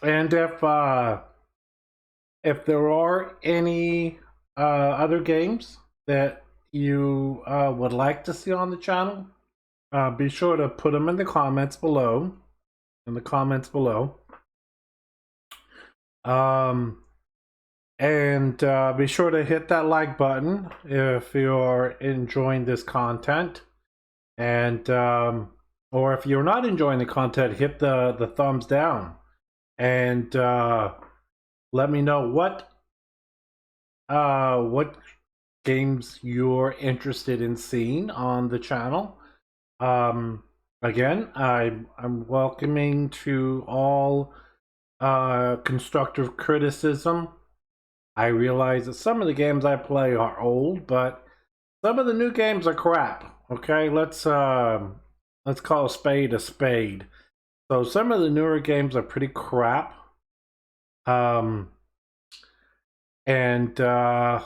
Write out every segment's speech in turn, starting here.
And if there are any other games that you would like to see on the channel, be sure to put them in the comments below. And be sure to hit that like button if you're enjoying this content. And or if you're not enjoying the content, hit the thumbs down. And let me know what games you're interested in seeing on the channel. Again, I'm welcoming to all constructive criticism. I realize that some of the games I play are old, but some of the new games are crap. Okay, let's call a spade a spade. So some of the newer games are pretty crap. And the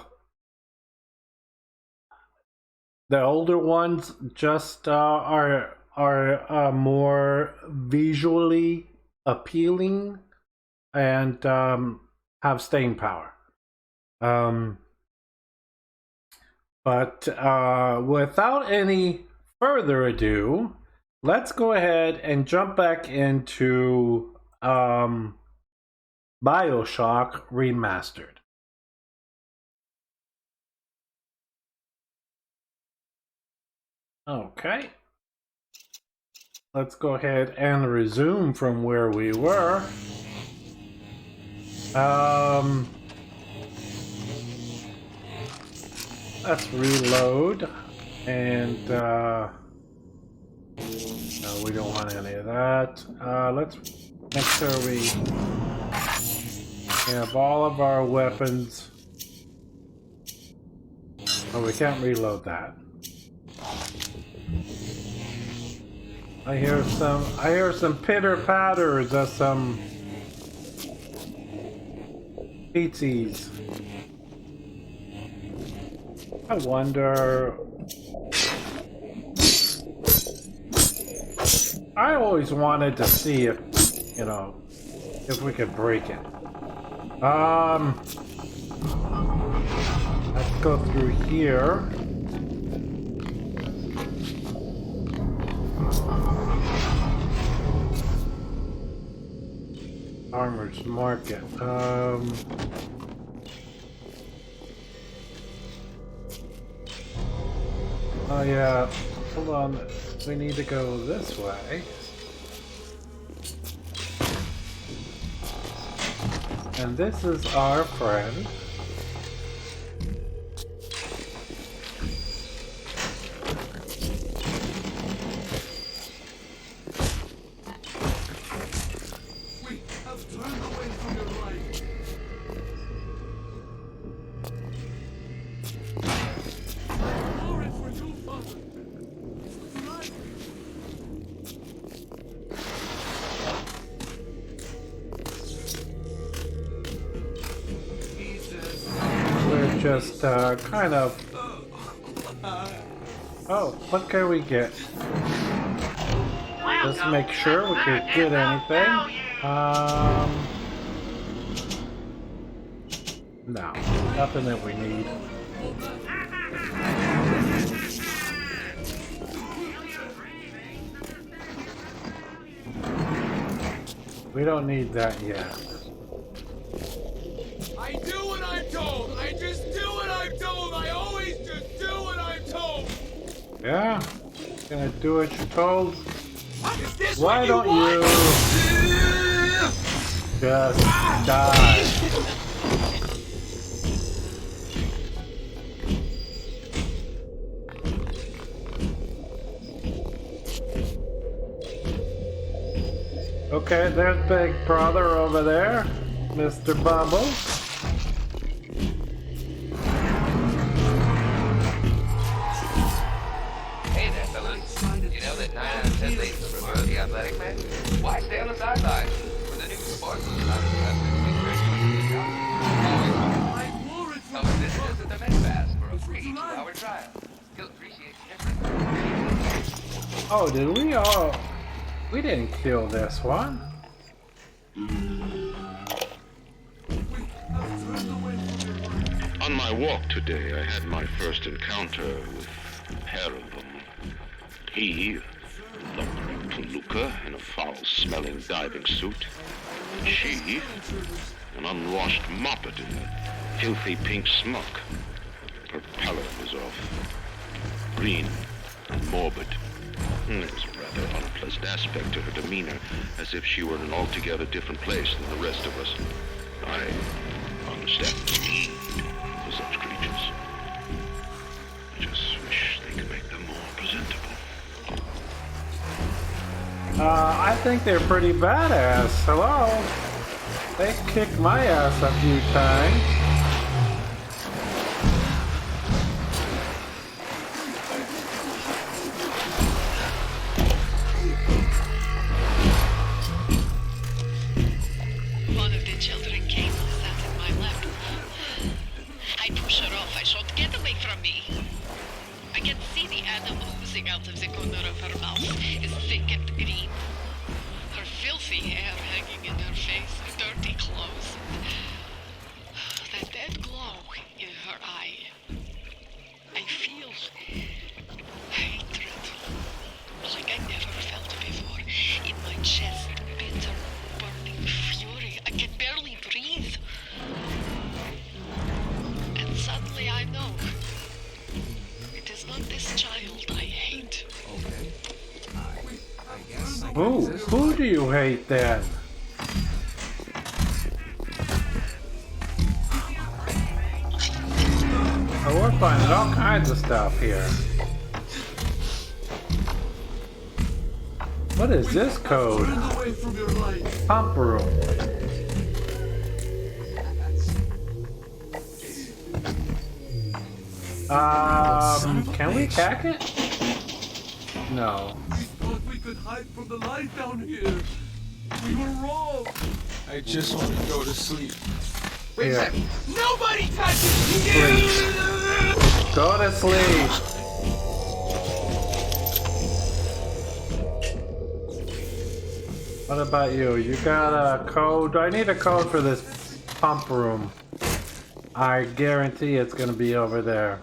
older ones just are more visually appealing and have staying power. But without any further ado, let's go ahead and jump back into BioShock Remastered. Okay. Let's go ahead and resume from where we were. Let's reload, and no, we don't want any of that. Let's make sure we have all of our weapons. Oh, we can't reload that. I hear some pitter patters of some pizzas. I wonder. I always wanted to see if, you know, if we could break it. Let's go through here. Farmer's Market. Oh yeah, hold on. We need to go this way. And this is our friend. Just kind of. Oh, what can we get? Let's make sure we can get anything. No, nothing that we need. We don't need that yet. I do what I'm told. I just do what I'm told. I always just do what I'm told. Yeah, gonna do what you're told. Why don't you just die? Okay, there's Big Brother over there, Mr. Bubbles. Hey there, fellas. You know that 9 out of 10 ladies prefer the athletic man? Why stay on the sidelines? With the new sports this is the men's pass for a free 2-hour trial. You'll appreciate the difference. Oh, did we all? We didn't kill this one. my walk today, I had my first encounter with a pair of them. He, a lumbering Toluca in a foul-smelling diving suit. And she, an unwashed moppet in a filthy pink smock. Her pallor was off. Green and morbid. There was a rather unpleasant aspect to her demeanor, as if she were in an altogether different place than the rest of us. I understand the need for such creatures. I just wish they could make them more presentable. I think they're pretty badass. Hello? They kicked my ass a few times. One of the children came and sat in my lap. I push her off. I shout, "Get away from me!" I can see the animal oozing out of the corner of her mouth. It's thick and green. Her filthy hair hanging in her face, dirty clothes. That dead glow in her eye. I feel hatred, like I never felt before. In my chest, bitter, burning fury. I can barely breathe. And suddenly I know. It is not this child I hate. Okay. I guess I Who do you hate then? Oh, we're finding all kinds of stuff here. What is this code? Turn away from your light. Pump room. Can we hack it? No. We thought we could hide from the light down here. We were wrong. I just want to go to sleep. Wait a second. Nobody touches me! Sleep. Go to sleep. What about you? You got a code? I need a code for this pump room. I guarantee it's gonna be over there.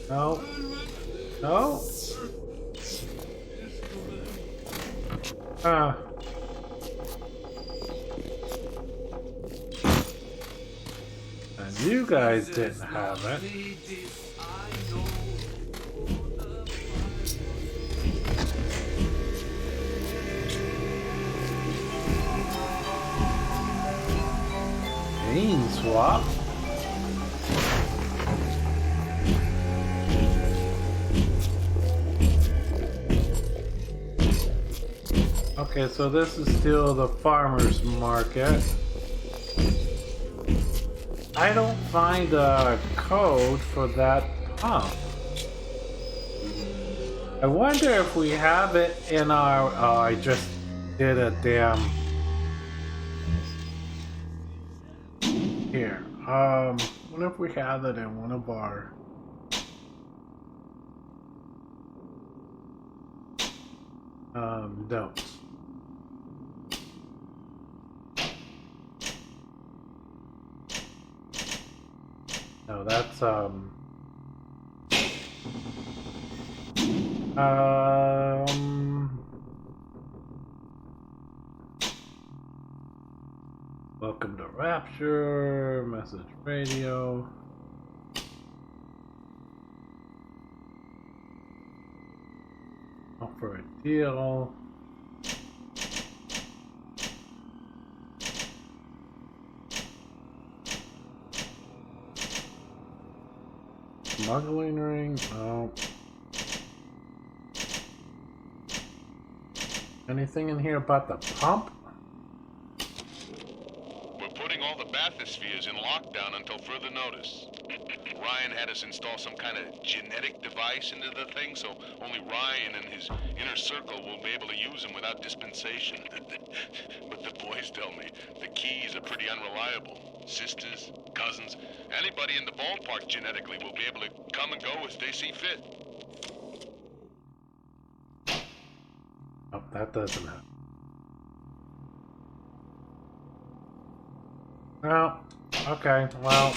No. No. And you guys didn't have it. Bean swap. Okay, so this is still the farmer's market. I don't find a code for that pump. I wonder if we have it in our... Oh, I just did a damn... Here. Wonder if we have it in one of our... notes. No, that's, welcome to Rapture, message radio. Offer a deal. Smuggling ring? No. Anything in here about the pump? We're putting all the bathyspheres in lockdown until further notice. Ryan had us install some kind of genetic device into the thing, so only Ryan and his inner circle will be able to use them without dispensation. But the boys tell me the keys are pretty unreliable. Sisters, cousins, anybody in the ballpark genetically will be able to come and go as they see fit. Oh, that doesn't happen. Well, okay, well.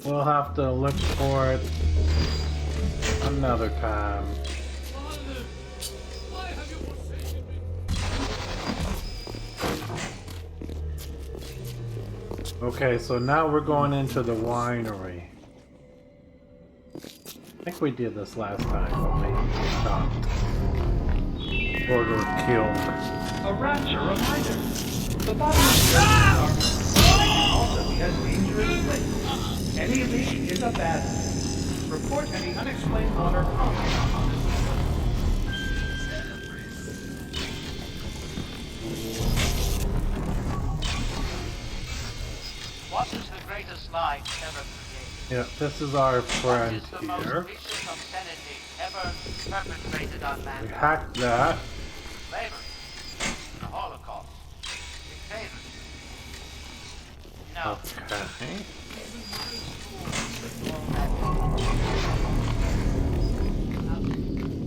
We'll have to look for it another time. Father, why have you forsaken me? Okay, so now we're going into the winery. I think we did this last time when we stopped. Or were killed. A rapture reminder. The body of the also be a dangerous place. Any evasion is a bad thing. Report any unexplained water problems on this. What is the greatest lie ever created? Yeah, this is our friend What is the most here. vicious obscenity ever perpetrated on We mankind? hacked that. Slavery, the Holocaust, dictatorship. No. Okay.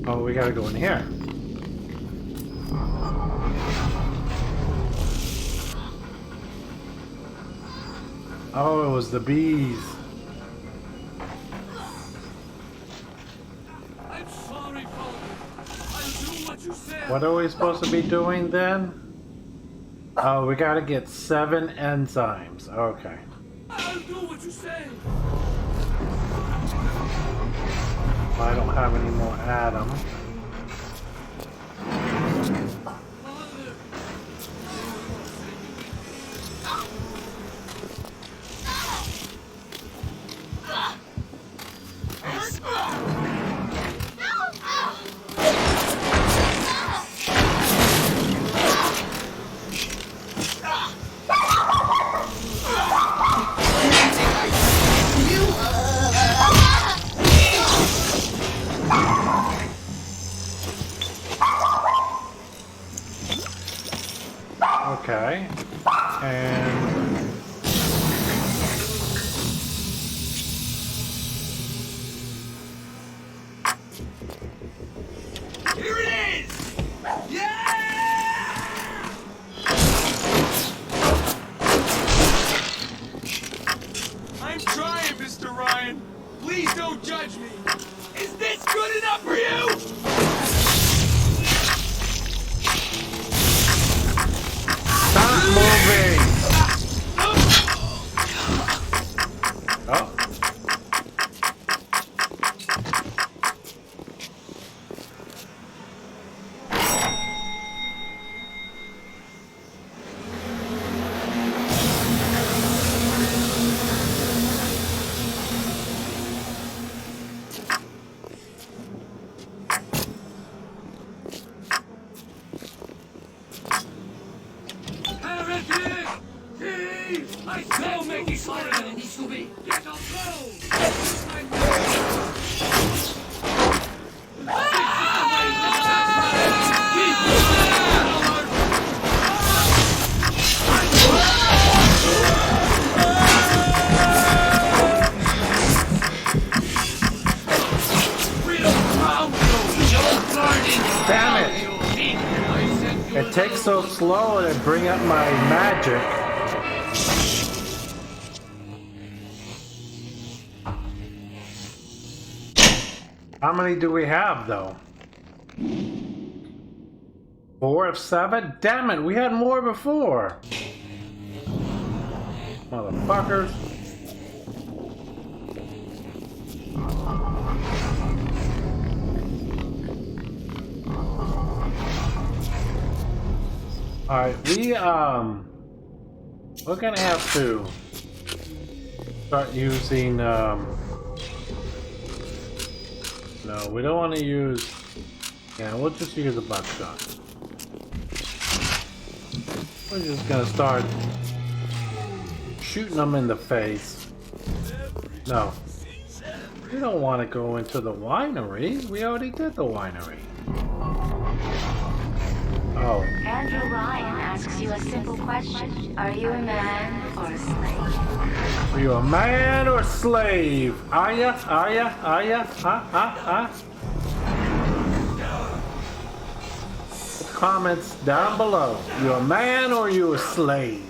Oh, we gotta go in here. Oh, it was the bees. I'm sorry, Father. I'll do what you said. What are we supposed to be doing then? Oh, we gotta get 7 enzymes. Okay. I'll do what you say. I don't have any more Adam. Father, Okay. And here it is! Yeah! I'm trying, Mr. Ryan. Please don't judge me. Is this good enough for you? stop moving! Oh. Heretic! Thief! I said make it smarter than it needs to be. Get off Damn it! It takes so slow to bring up my magic. How many do we have though? 4 of 7? Damn it, we had more before. Motherfuckers. Alright, we're gonna have to start using, no, we don't want to use, yeah, we'll just use a buckshot. We're just gonna start shooting them in the face. No. We don't want to go into the winery. We already did the winery. Oh. Andrew Ryan asks you a simple question. Are you a man or a slave? Are you a man or a slave? Aya, aya, aya, ah. Comments down below. You a man or you a slave?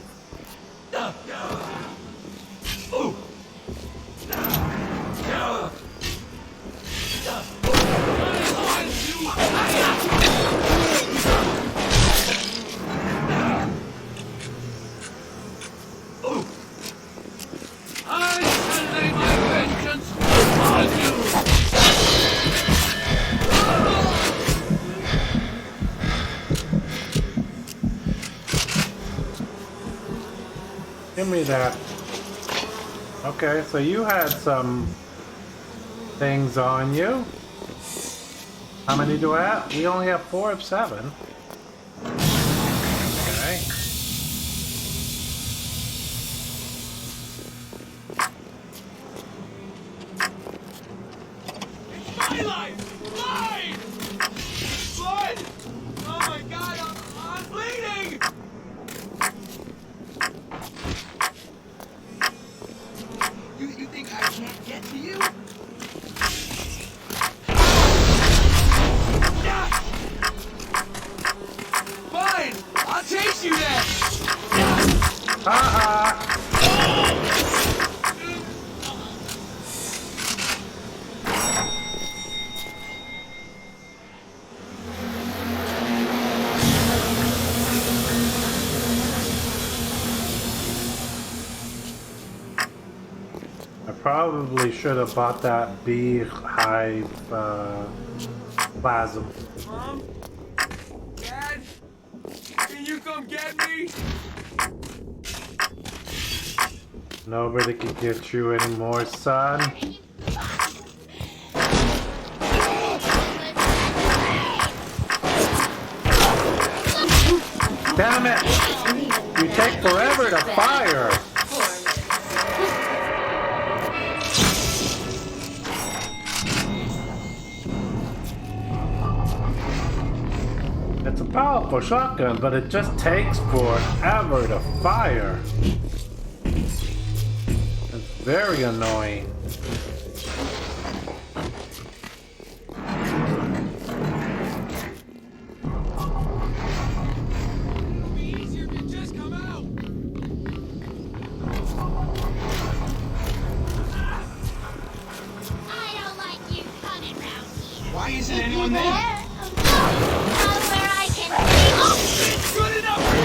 Give me that. Okay, so you had some things on you. How many do I have? We only have 4 of 7. Okay. My life! Mine! Blood! Oh my god, I'm bleeding! You think I can't get to you? Yeah! Fine! I'll chase you then! Ha I probably should have bought that beehive plasm. Mom? Dad? Can you come get me? Nobody can get you anymore, son. Damn it! You take forever to fire! It's a powerful shotgun, but it just takes forever to fire. It's very annoying. It'd be easier if you just come out. I don't like you coming round here. Why isn't anyone there? Where I can see. It's good enough for you!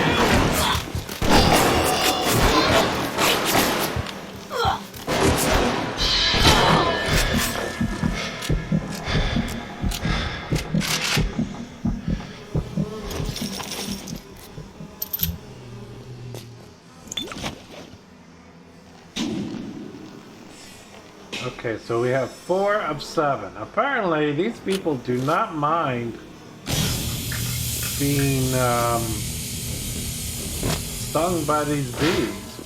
Okay, so we have 4 of 7. Apparently, these people do not mind being stung by these bees.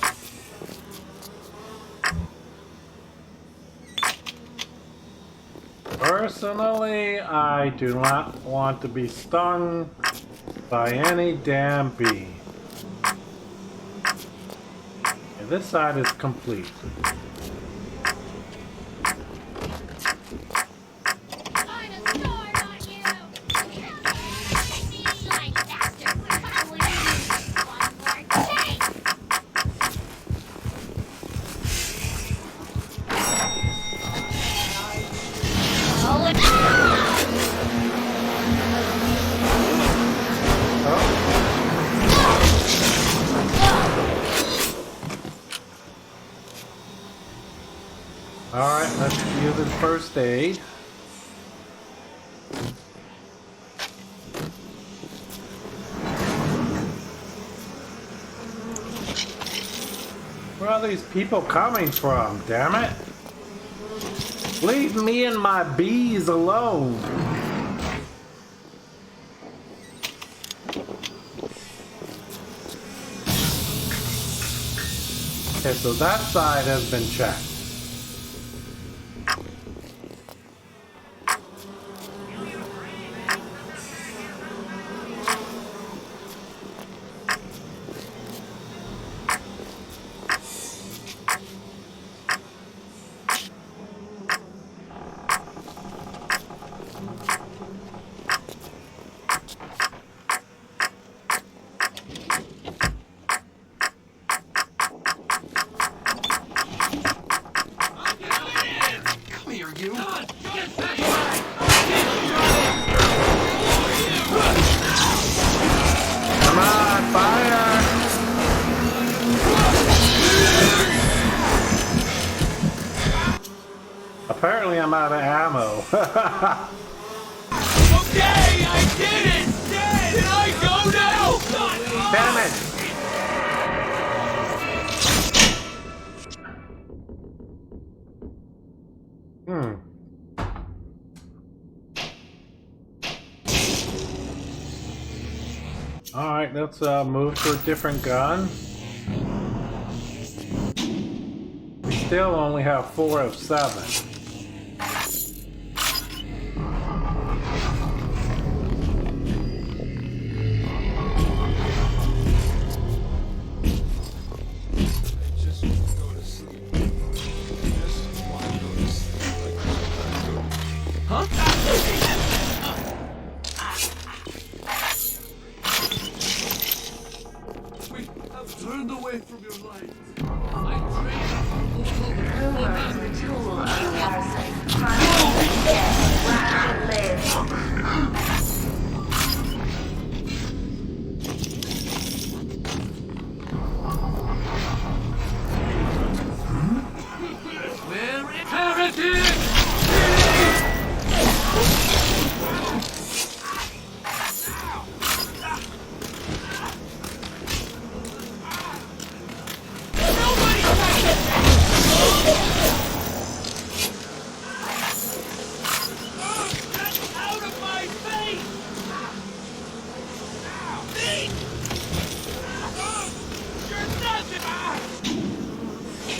Personally, I do not want to be stung by any damn bee. Okay, this side is complete. I'm a sword on you. You lying bastard. Probably one more thing. Oh, Alright, let's use his first aid. Where are these people coming from, damn it? Leave me and my bees alone. Okay, so that side has been checked. Come on, fire! Apparently I'm out of ammo. Okay, I did it! Can I go now? Damn it! Alright, let's move to a different gun. We still only have 4 of 7. Turned away from your light. Rumors the tool of the parasite. Constantly dead. Where I live. We're inherited!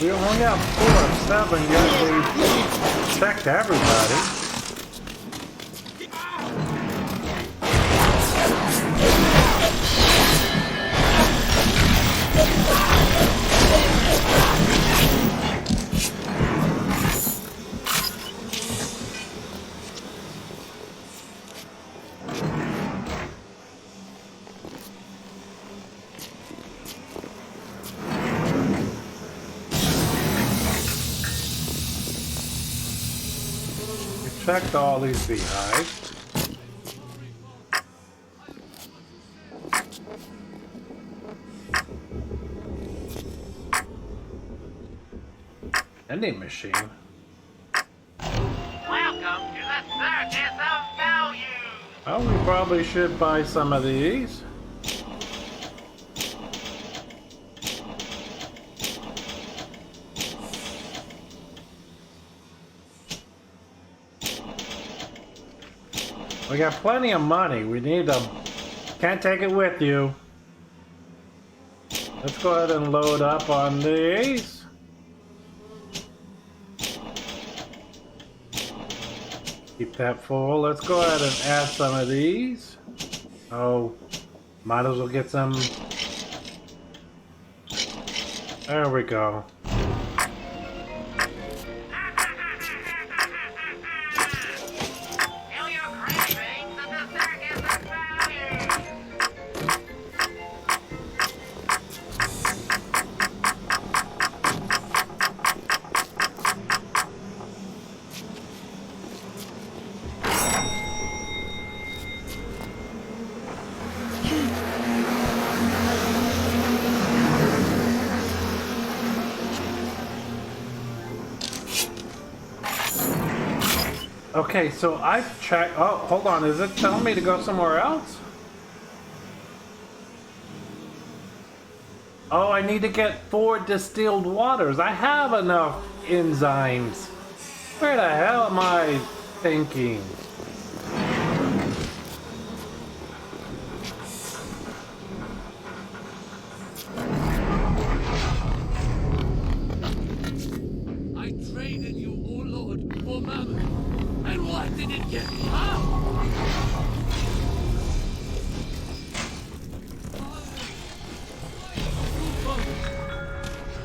We only have 4 of 7, yet we checked everybody. Checked all these beehives. Vending machine. Welcome to the circus of value. Oh, we probably should buy some of these. We got plenty of money. We need them. Can't take it with you. Let's go ahead and load up on these. Keep that full. Let's go ahead and add some of these. Oh, might as well get some. There we go. Feel your cravings at the circus of value. Okay, so I've checked. Oh, hold on. Is it telling me to go somewhere else? Oh, I need to get 4 distilled waters. I have enough enzymes. Where the hell am I thinking? And what did it get me, huh?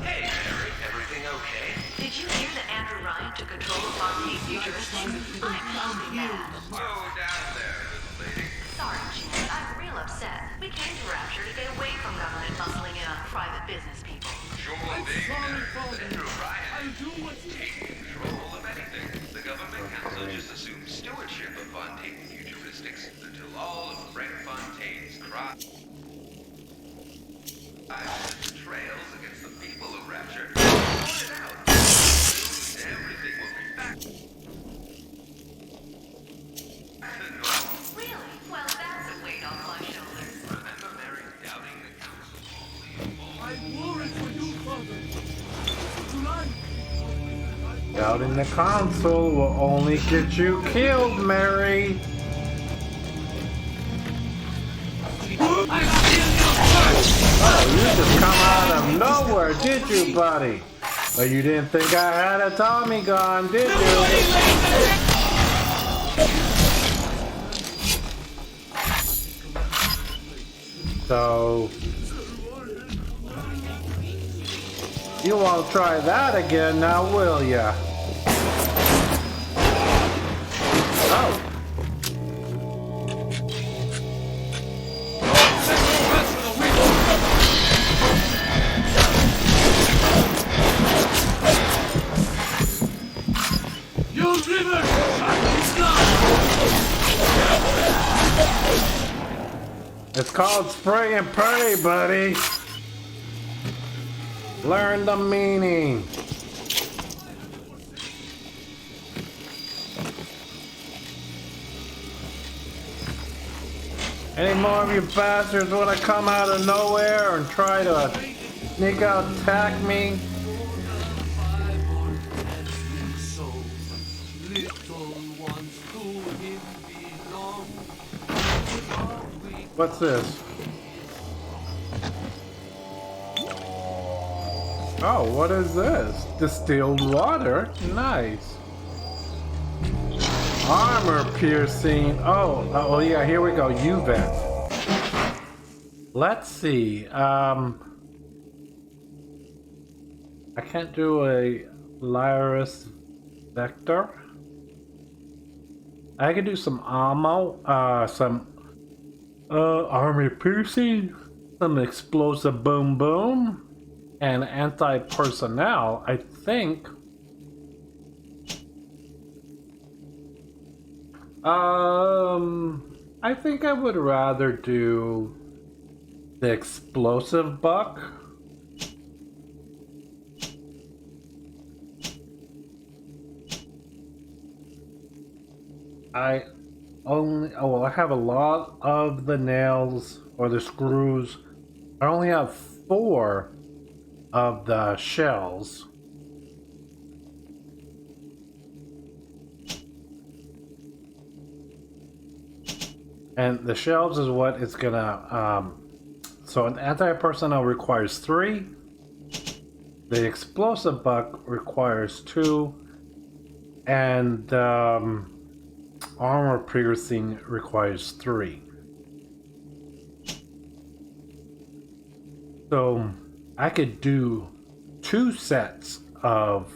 Hey, Mary, everything okay? Did you hear that Andrew Ryan took control of Fontaine's futuristics? I'm totally mad. Slow down there, little lady. Sorry, Chief, I'm real upset. We came to Rapture to get away from government muscling in on private business people. Sure I'm thing, sorry, Mary. Father. Andrew Ryan I'll do what you taking control of anything. The government council just assumes stewardship of Fontaine's futuristics until all of Frank Fontaine's crimes and betrayals against the people of Rapture are sorted out. Everything will be back to normal. Really? Well, that's a weight off my shoulders. Remember Mary doubting the council only I'm worried for you, Father. Tonight. Doubting the console will only get you killed, Mary. Oh, you just come out of nowhere, did you, buddy? But you didn't think I had a Tommy gun, did you? So you won't try that again now, will ya? Oh. It's called spray and pray, buddy. Learn the meaning. Any more of you bastards want to come out of nowhere and try to sneak out and attack me? What's this? Oh, what is this? Distilled water? Nice. Armor piercing. Oh yeah, here we go. U-vent. Let's see. I can't do a Lyris Vector. I can do some ammo, some armor piercing, some explosive boom boom, and anti-personnel. I think I would rather do the explosive buck. I have a lot of the nails or the screws. I only have 4 of the shells. And the shells is what it's gonna, so an anti-personnel requires 3. The explosive buck requires 2. And, armor piercing requires 3. So I could do 2 sets of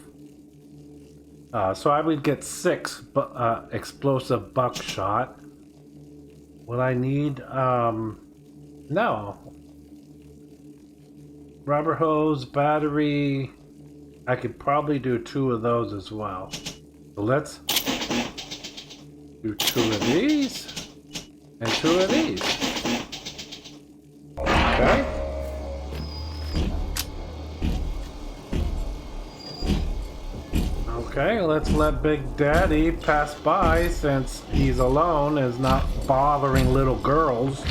so I would get 6 explosive buckshot. Would I need no rubber hose, battery? I could probably do 2 of those as well. So let's do 2 of these and 2 of these. Okay. Okay, let's let Big Daddy pass by since he's alone and is not bothering little girls.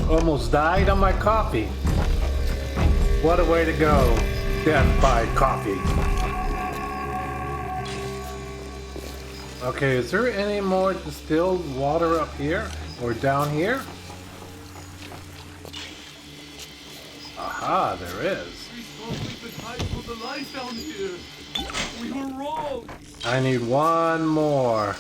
Almost died on my coffee. What a way to go. Death by coffee. Okay, is there any more distilled water up here? Or down here? Aha, there is. We thought we could hide from the light down here. We were wrong. I need one more.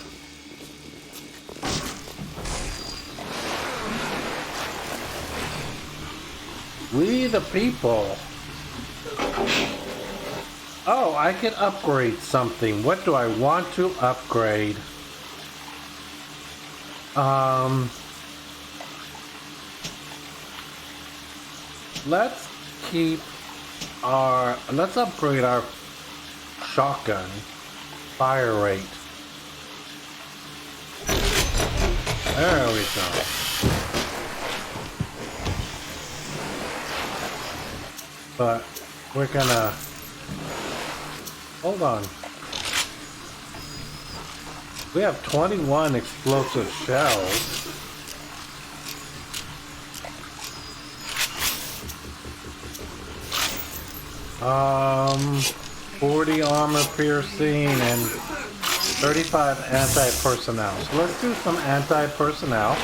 We the people. Oh, I can upgrade something. What do I want to upgrade? Let's let's upgrade our shotgun fire rate. There we go. But we're gonna hold on. We have 21 explosive shells. 40 armor piercing and 35 anti-personnel. So let's do some anti-personnel.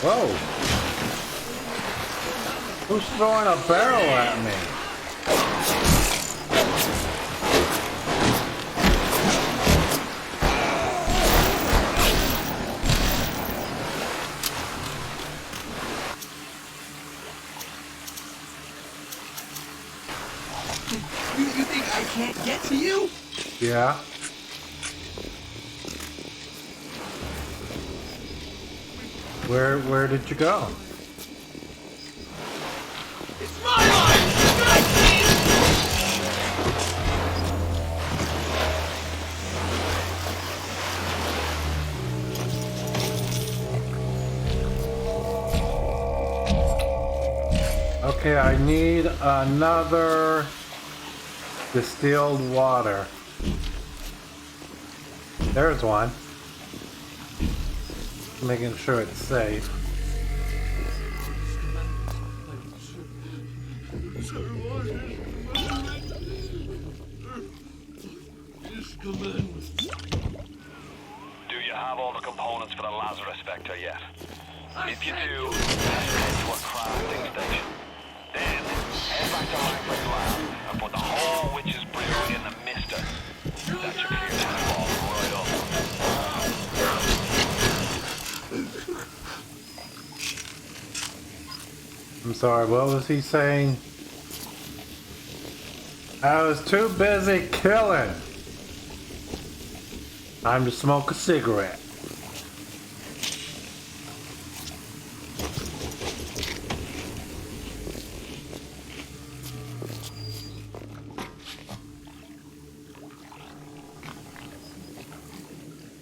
Whoa! Who's throwing a barrel at me? You think I can't get to you? Yeah. Where did you go? It's my line! Okay, I need another distilled water. There's one. Making sure it's safe. Do you have all the components for the Lazarus Vector yet? If you do, head to a crafting station. Then, head back to Langford's lab and put the whole witch's brew in the mister. That should clear that ball right up. I'm sorry, what was he saying? I was too busy killing. Time to smoke a cigarette.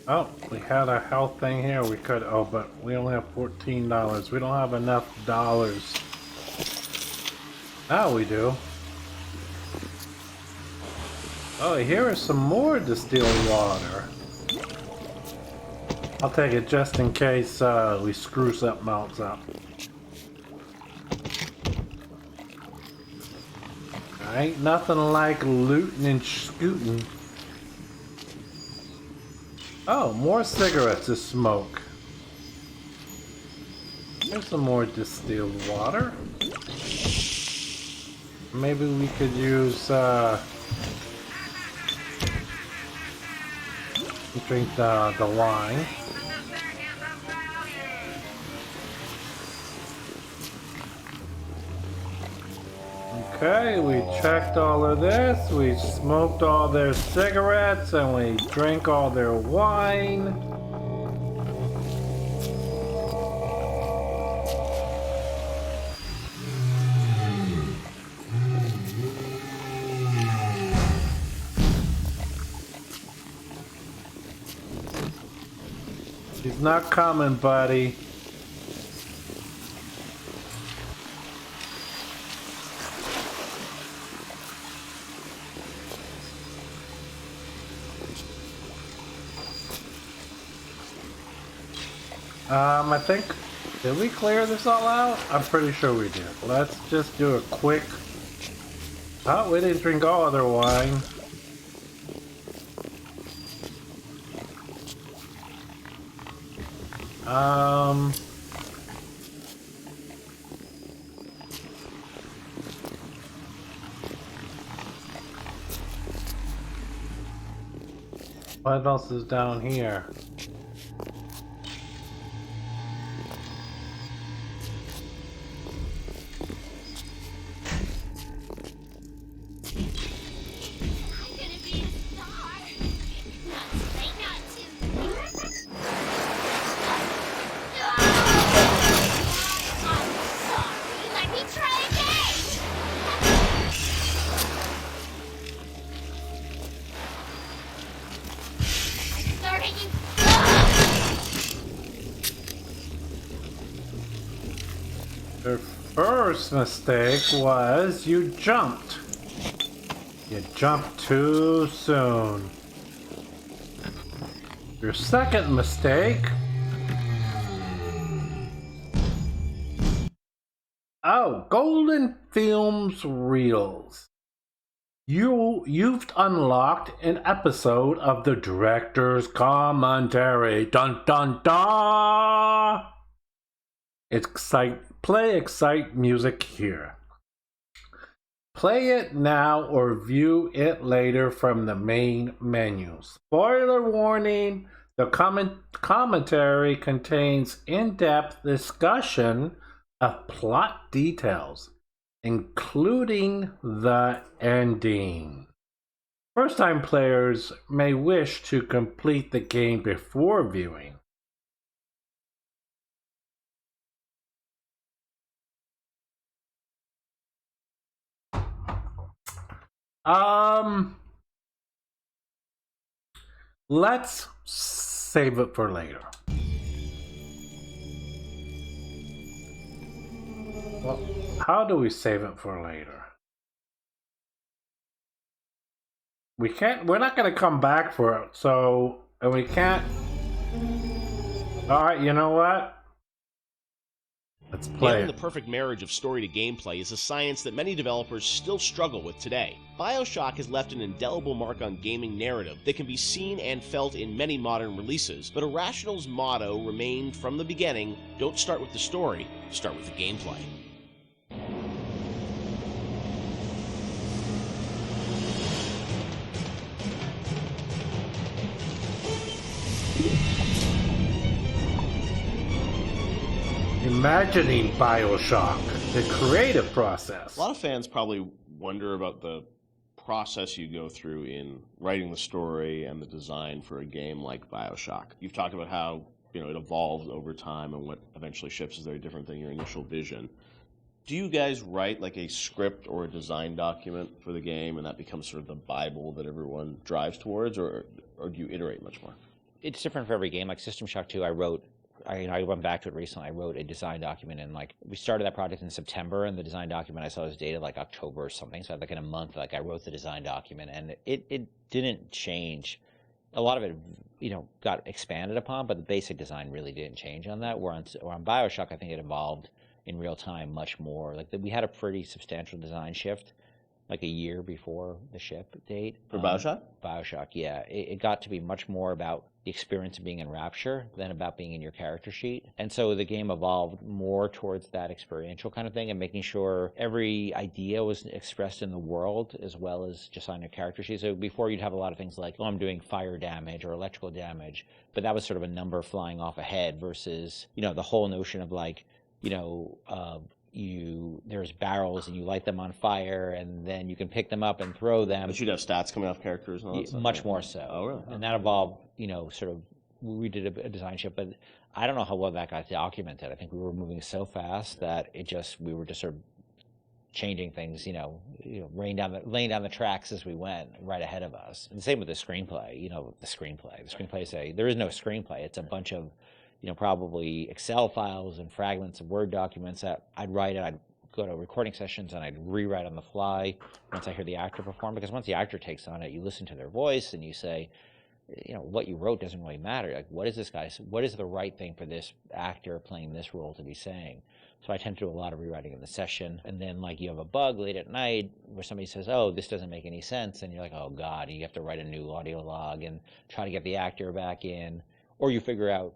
Oh, we had a health thing here. We could, oh, but we only have $14. We don't have enough dollars. Now we do. Oh, here is some more distilled water. I'll take it just in case we screw something else up. Ain't nothing like looting and scooting. Oh, more cigarettes to smoke. There's some more distilled water. Maybe we could use drink the wine. Okay, we checked all of this, we smoked all their cigarettes, and we drank all their wine. He's not coming, buddy. I think, did we clear this all out? I'm pretty sure we did. Let's just do a quick Oh, we didn't drink all of their wine. What else is down here? Your first mistake was you jumped. You jumped too soon. Your second mistake... Oh, Golden Films Reels. You've unlocked an episode of the director's commentary. Dun dun dun! Play Excite music here. Play it now or view it later from the main menu. Spoiler warning, the commentary contains in-depth discussion of plot details, including the ending. First-time players may wish to complete the game before viewing. Let's save it for later. Well, how do we save it for later? We're not gonna come back for it, so, and we can't. Alright, you know what? Let's play Nailing it. the perfect marriage of story to gameplay is a science that many developers still struggle with today. BioShock has left an indelible mark on gaming narrative that can be seen and felt in many modern releases, but Irrational's motto remained from the beginning: don't start with the story, start with the gameplay. Imagining BioShock, the creative process. A lot of fans probably wonder about the process you go through in writing the story and the design for a game like BioShock. You've talked about how it evolves over time and what eventually ships is very different than your initial vision. Do you guys write like a script or a design document for the game and that becomes sort of the Bible that everyone drives towards, or do you iterate much more? It's different for every game. Like System Shock 2, I went back to it recently. I wrote a design document, and we started that project in September, and the design document I saw was dated like October or something. So in a month, I wrote the design document, and it didn't change. A lot of it, got expanded upon, but the basic design really didn't change on that. Where on BioShock, I think it evolved in real time much more. We had a pretty substantial design shift, like a year before the ship date. For BioShock? BioShock, yeah. It got to be much more about the experience of being in Rapture than about being in your character sheet. And so the game evolved more towards that experiential kind of thing and making sure every idea was expressed in the world as well as just on your character sheet. So before you'd have a lot of things like, I'm doing fire damage or electrical damage, but that was sort of a number flying off ahead versus, the whole notion of there's barrels and you light them on fire and then you can pick them up and throw them. But you'd have stats coming off characters and all that stuff? Much more so. Oh, really? And that evolved, we did a design shift, but I don't know how well that got documented. I think we were moving so fast that we were just sort of changing things, laying down the tracks as we went right ahead of us. And the same with the screenplay, the screenplay there is no screenplay. It's a bunch of probably Excel files and fragments of Word documents that I'd write, and I'd go to recording sessions and I'd rewrite on the fly once I hear the actor perform. Because once the actor takes on it, you listen to their voice and you say, what you wrote doesn't really matter. Like, what is the right thing for this actor playing this role to be saying? So I tend to do a lot of rewriting in the session. And then, like, you have a bug late at night where somebody says, oh, this doesn't make any sense. And you're like, oh, God, you have to write a new audio log and try to get the actor back in. Or you figure out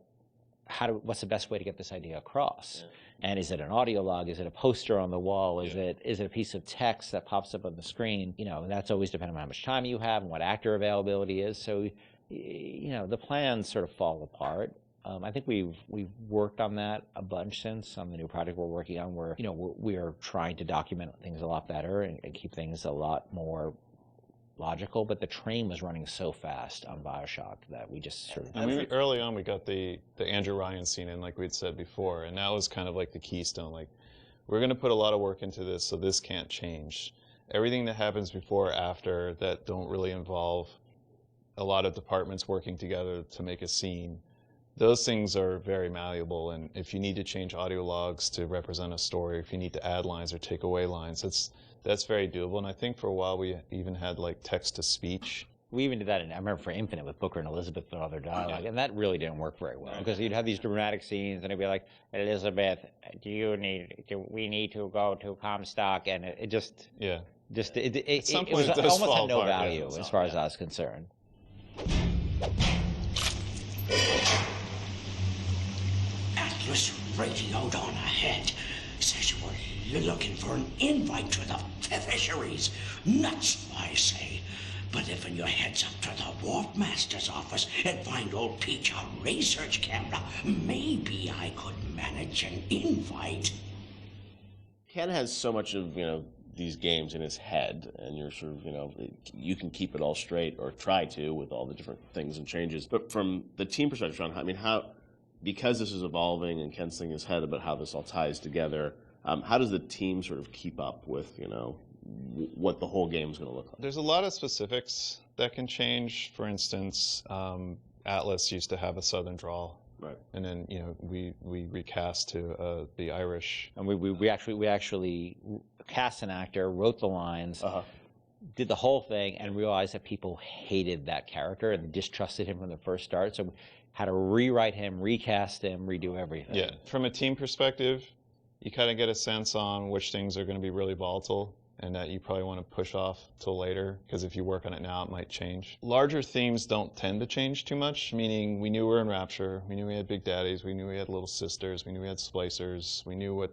what's the best way to get this idea across. Yeah. And is it an audio log? Is it a poster on the wall? Is it a piece of text that pops up on the screen? That's always depending on how much time you have and what actor availability is. So, the plans sort of fall apart. I think we've worked on that a bunch since on the new project we're working on, where we are trying to document things a lot better and keep things a lot more logical. But the train was running so fast on BioShock that we just sort of. Early on, we got the Andrew Ryan scene in, like we'd said before, and that was kind of like the keystone. Like, we're going to put a lot of work into this, so this can't change. Everything that happens before or after that don't really involve a lot of departments working together to make a scene. Those things are very malleable, and if you need to change audio logs to represent a story, if you need to add lines or take away lines, that's very doable. And I think for a while we even had like text-to-speech. We even did that I remember for Infinite with Booker and Elizabeth and all their dialogue, and that really didn't work very well because you'd have these dramatic scenes, and it'd be like, Elizabeth, we need to go to Comstock, and it just it almost had no value as far as I was concerned. Atlas radioed on ahead. Says you were looking for an invite to the fisheries. Nuts, I say. But if you heads up to the Wharf Master's office and find old Peach a research camera, maybe I could manage an invite. Ken has so much of, these games in his head, and you're sort of, you can keep it all straight, or try to, with all the different things and changes. But from the team perspective, Sean, because this is evolving and Ken's thinking in his head about how this all ties together, how does the team sort of keep up with, what the whole game is going to look like? There's a lot of specifics that can change. For instance, Atlas used to have a Southern drawl. Right. And then, we recast to the Irish. And we actually cast an actor, wrote the lines, did the whole thing, and realized that people hated that character and distrusted him from the first start. So we had to rewrite him, recast him, redo everything. Yeah. From a team perspective, you kind of get a sense on which things are going to be really volatile and that you probably want to push off till later, because if you work on it now, it might change. Larger themes don't tend to change too much, meaning we knew we were in Rapture, we knew we had Big Daddies, we knew we had Little Sisters, we knew we had Splicers, we knew what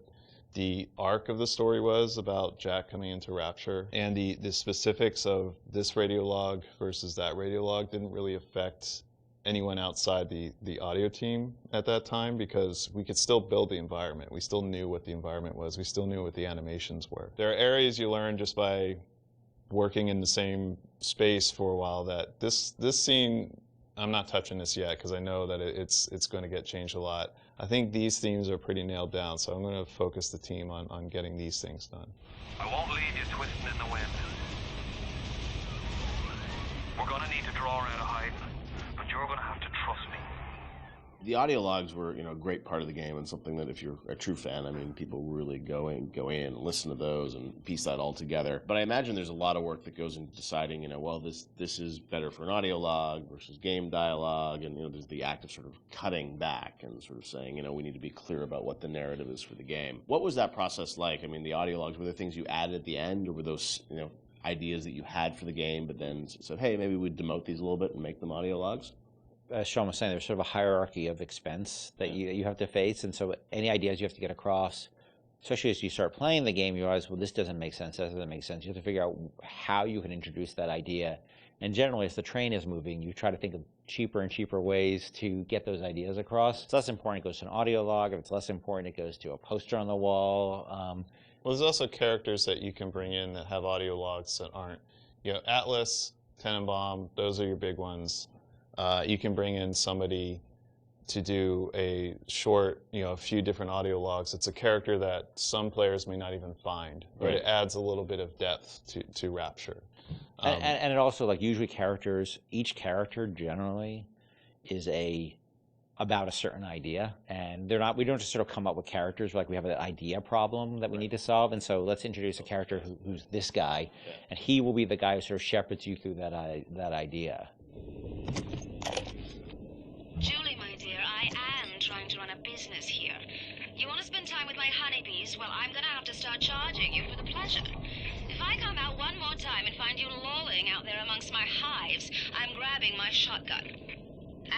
the arc of the story was about Jack coming into Rapture, and the specifics of this radiolog versus that radiolog didn't really affect anyone outside the audio team at that time, because we could still build the environment. We still knew what the environment was. We still knew what the animations were. There are areas you learn just by working in the same space for a while that this scene, I'm not touching this yet because I know that it's going to get changed a lot. I think these themes are pretty nailed down, so I'm going to focus the team on getting these things done. I won't leave you twisting in the wind. We're going to need to draw her out of hiding, but you're going to have to trust me. The audio logs were, a great part of the game, and something that if you're a true fan, people really go in and listen to those and piece that all together. But I imagine there's a lot of work that goes into deciding, well, this is better for an audio log versus game dialogue, and there's the act of sort of cutting back and sort of saying, we need to be clear about what the narrative is for the game. What was that process like? The audio logs, were there things you added at the end, or were those, ideas that you had for the game, but then said, hey, maybe we'd demote these a little bit and make them audio logs? As Sean was saying, there's sort of a hierarchy of expense that you have to face, and so any ideas you have to get across, especially as you start playing the game, you realize, well, this doesn't make sense, that doesn't make sense. You have to figure out how you can introduce that idea. And generally, as the train is moving, you try to think of cheaper and cheaper ways to get those ideas across. If it's less important, it goes to an audio log. If it's less important, it goes to a poster on the wall. Well, there's also characters that you can bring in that have audio logs that aren't. Atlas, Tenenbaum, those are your big ones. You can bring in somebody to do a short, a few different audio logs. It's a character that some players may not even find, but it adds a little bit of depth to Rapture. And it also, usually each character generally is about a certain idea, and we don't just sort of come up with characters like we have an idea problem that we need to solve, and so let's introduce a character who's this guy, and he will be the guy who sort of shepherds you through that idea. Julie, my dear, I am trying to run a business here. You want to spend time with my honeybees? Well, I'm gonna have to start charging you for the pleasure. If I come out one more time and find you lolling out there amongst my hives, I'm grabbing my shotgun.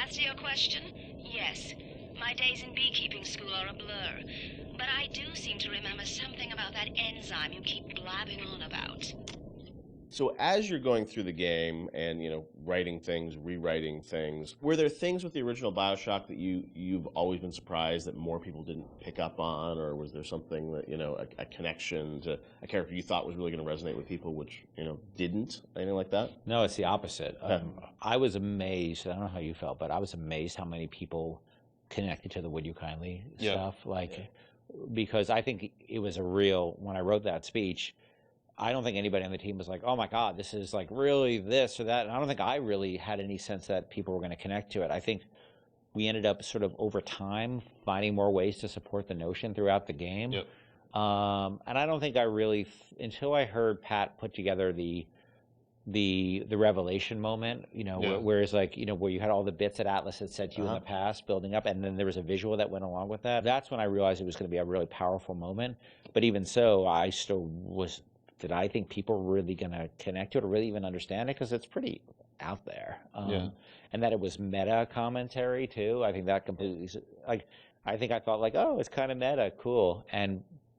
As to your question, yes, my days in beekeeping school are a blur. But I do seem to remember something about that enzyme you keep blabbing on about. So as you're going through the game and, you know, writing things, rewriting things, were there things with the original BioShock that you've always been surprised that more people didn't pick up on, or was there something that, you know, a connection to a character you thought was really going to resonate with people, which, you know, didn't? Anything like that? No, it's the opposite. I was amazed. I don't know how you felt, but I was amazed how many people connected to the Would You Kindly stuff. Because I think it was a real, when I wrote that speech, I don't think anybody on the team was like, oh my God, this is like really this or that. And I don't think I really had any sense that people were going to connect to it. I think we ended up sort of over time finding more ways to support the notion throughout the game. Yep. And I don't think I really, until I heard Pat put together the revelation moment, you know, where it's like, you know, where you had all the bits that Atlas had said to you in the past building up, and then there was a visual that went along with that. That's when I realized it was going to be a really powerful moment. But even so, I still was, did I think people were really going to connect to it or really even understand it? Because it's pretty out there. And that it was meta commentary too. I think that completely, like, I think I thought like, oh, it's kind of meta, cool.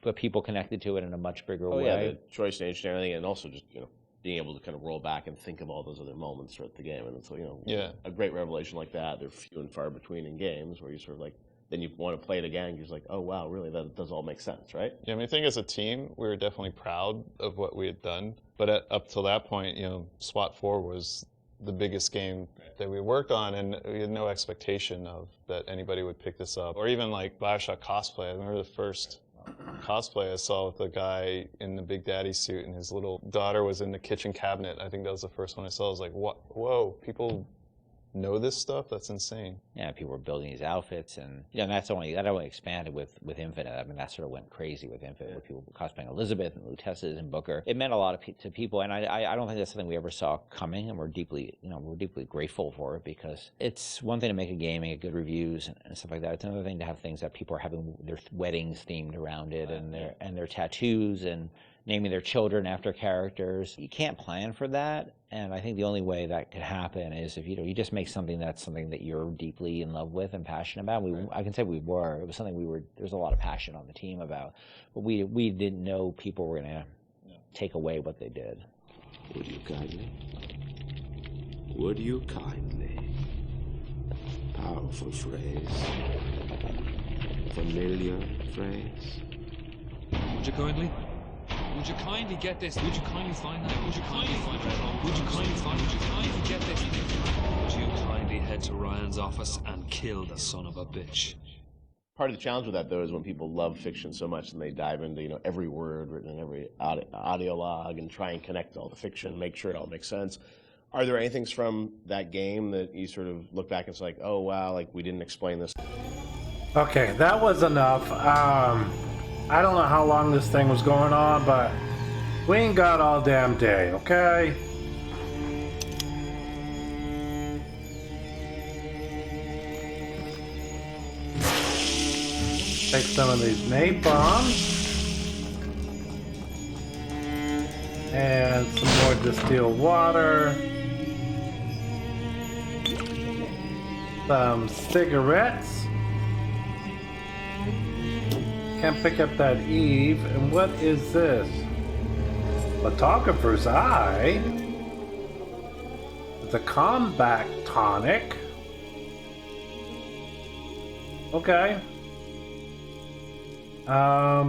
But people connected to it in a much bigger way. Yeah, the choice and everything, and also just, you know, being able to kind of roll back and think of all those other moments throughout the game. And it's, you know, a great revelation like that, they're few and far between in games where you sort of like, then you want to play it again, you're just like, oh wow, really, that does all make sense, right? Yeah, I mean, I think as a team, we were definitely proud of what we had done. But up till that point, you know, SWAT 4 was the biggest game that we worked on, and we had no expectation of that anybody would pick this up. Or even like BioShock cosplay. I remember the first cosplay I saw with a guy in the Big Daddy suit, and his little daughter was in the kitchen cabinet. I think that was the first one I saw. I was like, what? Whoa, people know this stuff? That's insane. Yeah, people were building these outfits, and that only expanded with Infinite. I mean, that sort of went crazy with Infinite, with people cosplaying Elizabeth and Luteces and Booker. It meant a lot to people, and I don't think that's something we ever saw coming, and we're deeply grateful for it, because it's one thing to make a game and get good reviews and stuff like that. It's another thing to have things that people are having their weddings themed around it, and their tattoos and naming their children after characters. You can't plan for that, and I think the only way that could happen is if you just make something that you're deeply in love with and passionate about. I can say we were. It was something there's a lot of passion on the team about, but we didn't know people were going to take away what they did. Would you kindly? Would you kindly? Powerful phrase. Familiar phrase. Would you kindly? Would you kindly get this? Would you kindly find that? Would you kindly find that? Would you kindly find? Would you kindly get this? Would you kindly head to Ryan's office and kill the son of a bitch? Part of the challenge with that, though, is when people love fiction so much and they dive into, every word written in every audio log and try and connect all the fiction, make sure it all makes sense. Are there any things from that game that you sort of look back and it's like, oh wow, like we didn't explain this? Okay, that was enough. I don't know how long this thing was going on, but we ain't got all damn day, okay? Take some of these napalms and some more distilled water, some cigarettes. Can't pick up that Eve. And what is this? Photographer's eye. It's a combat tonic. Okay. I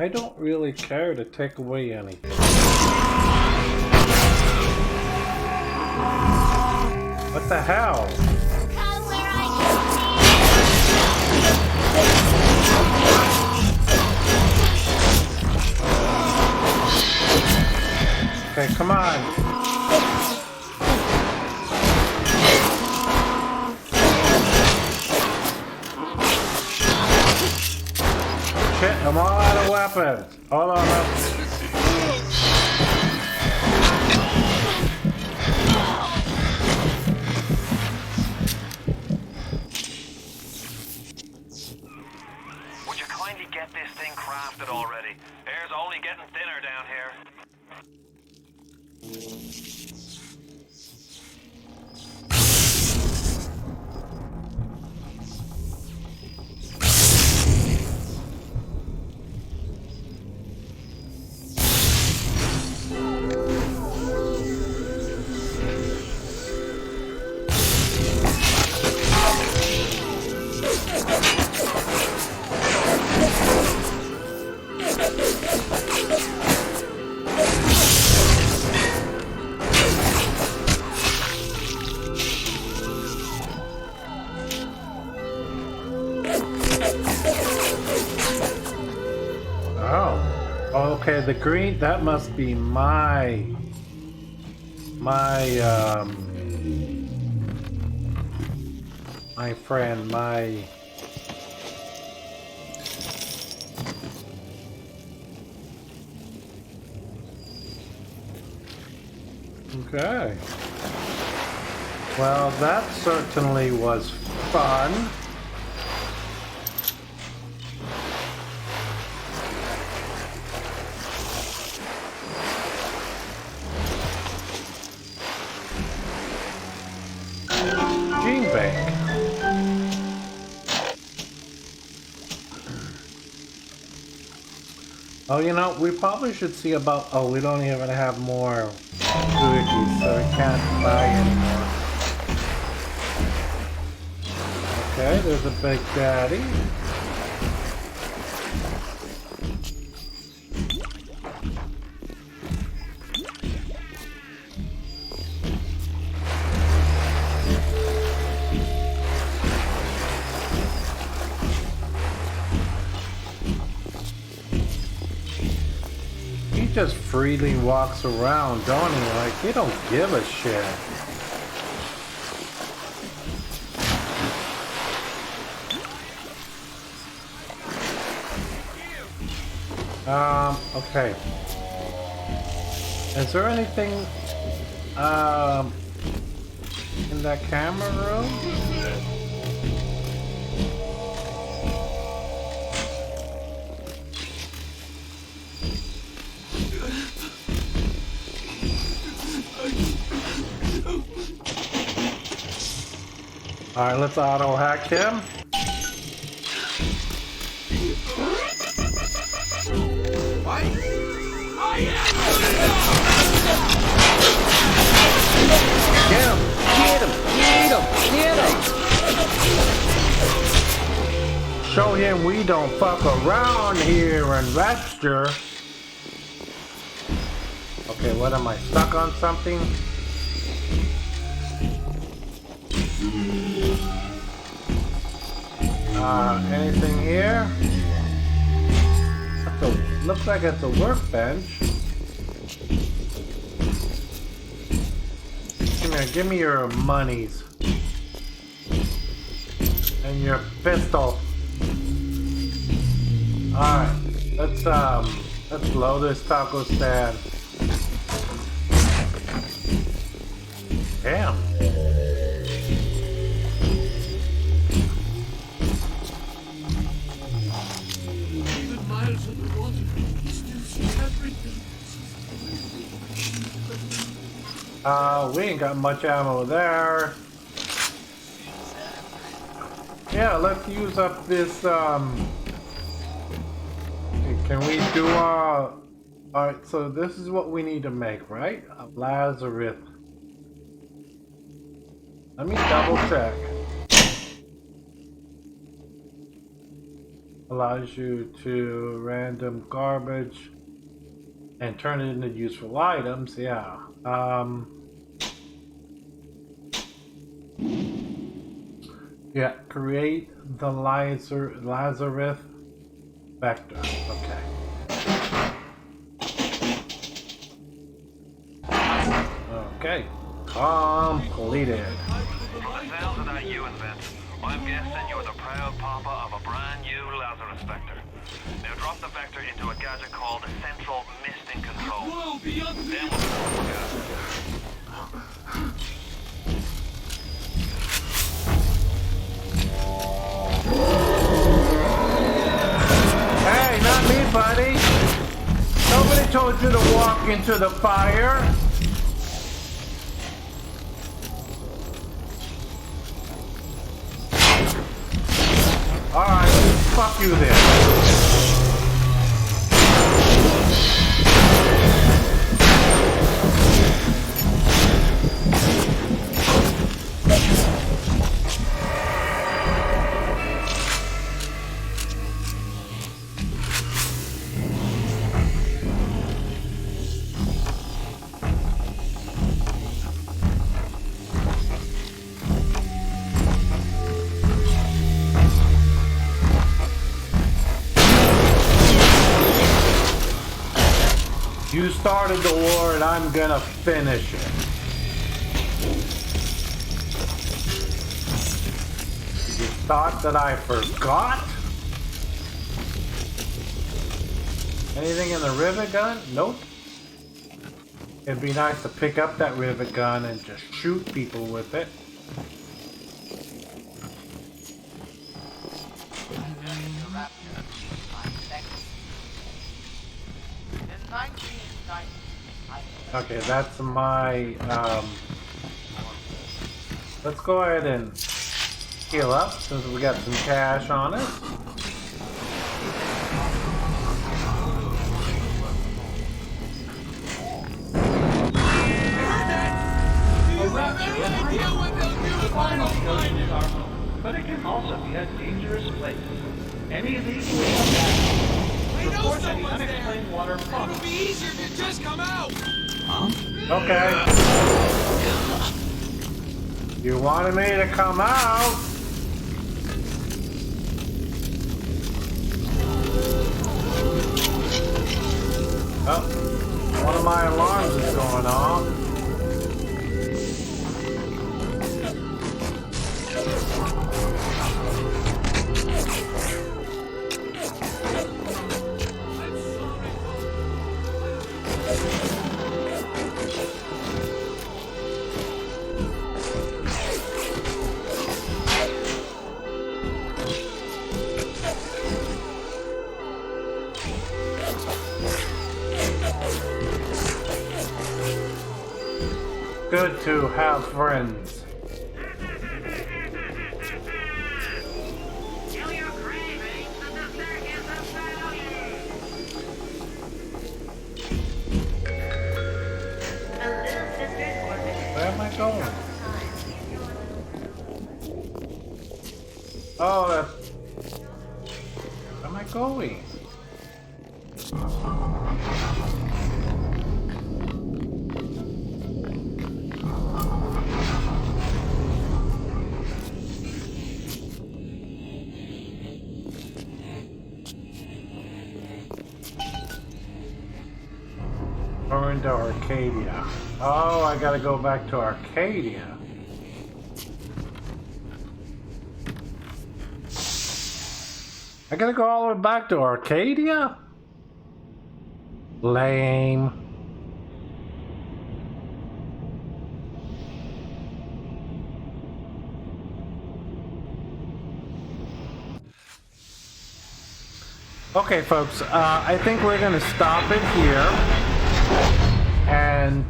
don't really care to take away anything. What the hell? Okay, come on. Shit, I'm all out of weapons. Hold on. Okay, the green, that must be my friend, Okay. Well, that certainly was fun. Oh, you know, we probably should see about... Oh, we don't even have more cookies, so we can't buy anymore. Okay, there's a Big Daddy. Just freely walks around, don't he? Like, he don't give a shit. Okay. Is there anything, in that camera room? Alright, let's auto hack him. Get him! Get him! Get him! Get him! Show him we don't fuck around here in Webster. Okay, what am I, stuck on something? Anything here? Looks like it's a workbench. Come here, give me your monies. And your pistol. Alright, let's blow this taco stand. Damn. We ain't got much ammo there. Yeah, let's use up this, can we do, alright, so this is what we need to make, right? A Lazarus. Let me double check. Allows you to random garbage and turn it into useful items, yeah. Yeah, create the Lazarus vector. Okay. Okay. Completed. From the sounds of that you invent, I'm guessing you're the proud papa of a brand new Lazarus vector. Now drop the vector into a gadget called Central Misting Control. Whoa, then we'll forecast. Hey, not me, buddy. Nobody told you to walk into the fire. fuck you then. You started the war and I'm gonna finish it. You thought that I forgot? Anything in the rivet gun? Nope. It'd be nice to pick up that rivet gun and just shoot people with it. Okay, that's my, let's go ahead and heal up since we got some cash on us. But it can also be a dangerous place. Any of these will come back. Report any unexplained water problems. It'll be easier if you just come out. Okay. You wanted me to come out. Oh, one of my alarms is going off. Good to have friends. Where am I going? Oh, that's... Where am I going? Going to Arcadia. Oh, I gotta go back to Arcadia. I gotta go all the way back to Arcadia? Lame. Okay, folks, I think we're gonna stop it here and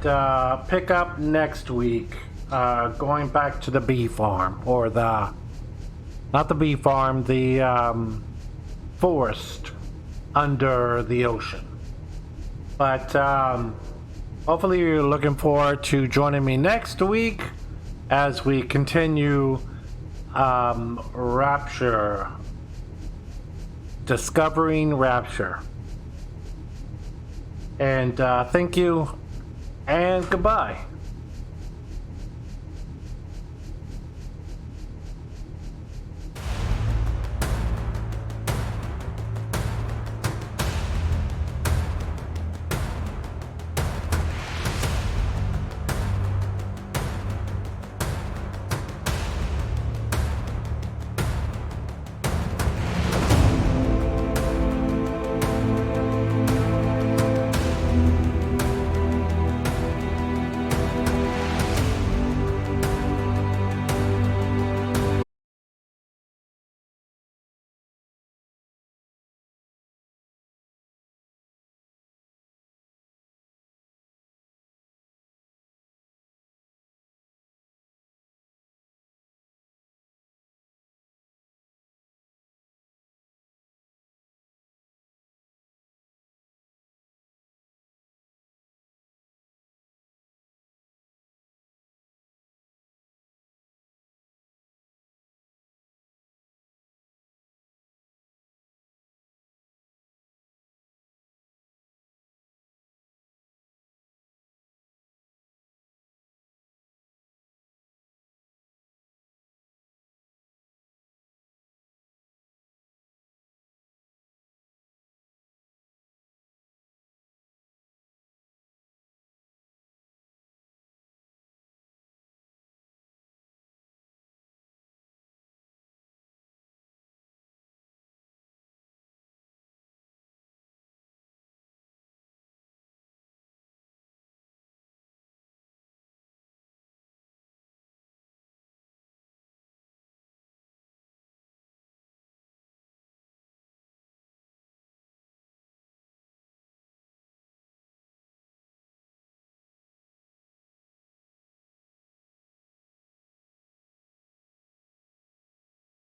pick up next week, going back to the bee farm, or the, not the bee farm, the forest under the ocean. But hopefully you're looking forward to joining me next week as we continue Rapture, discovering Rapture. And thank you and goodbye.